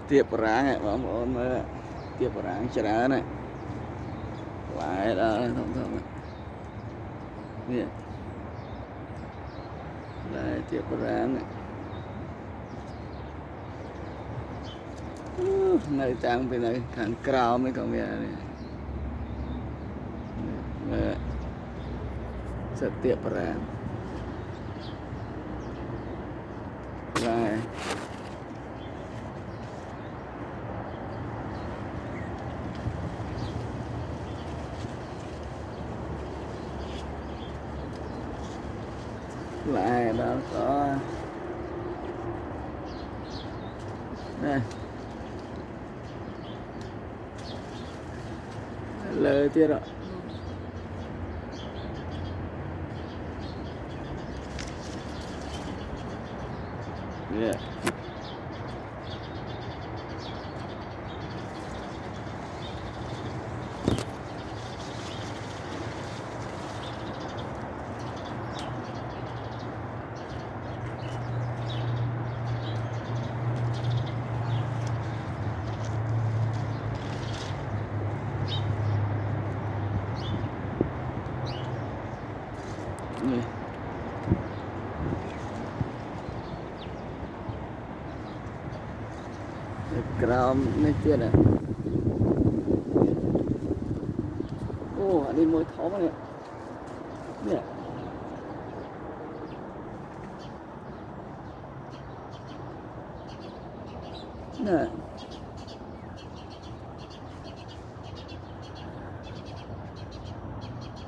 tiệp ráng này bóng ôn mới tiệp ráng chả này lại đó thông thông nè lại tiệp ráng này này tăng bên này thằng cao mới còn nghe này setiap ráng rồi lại đó có đây lời tiết rồi yeah. Kram này kia này ô đi môi thó này nè nè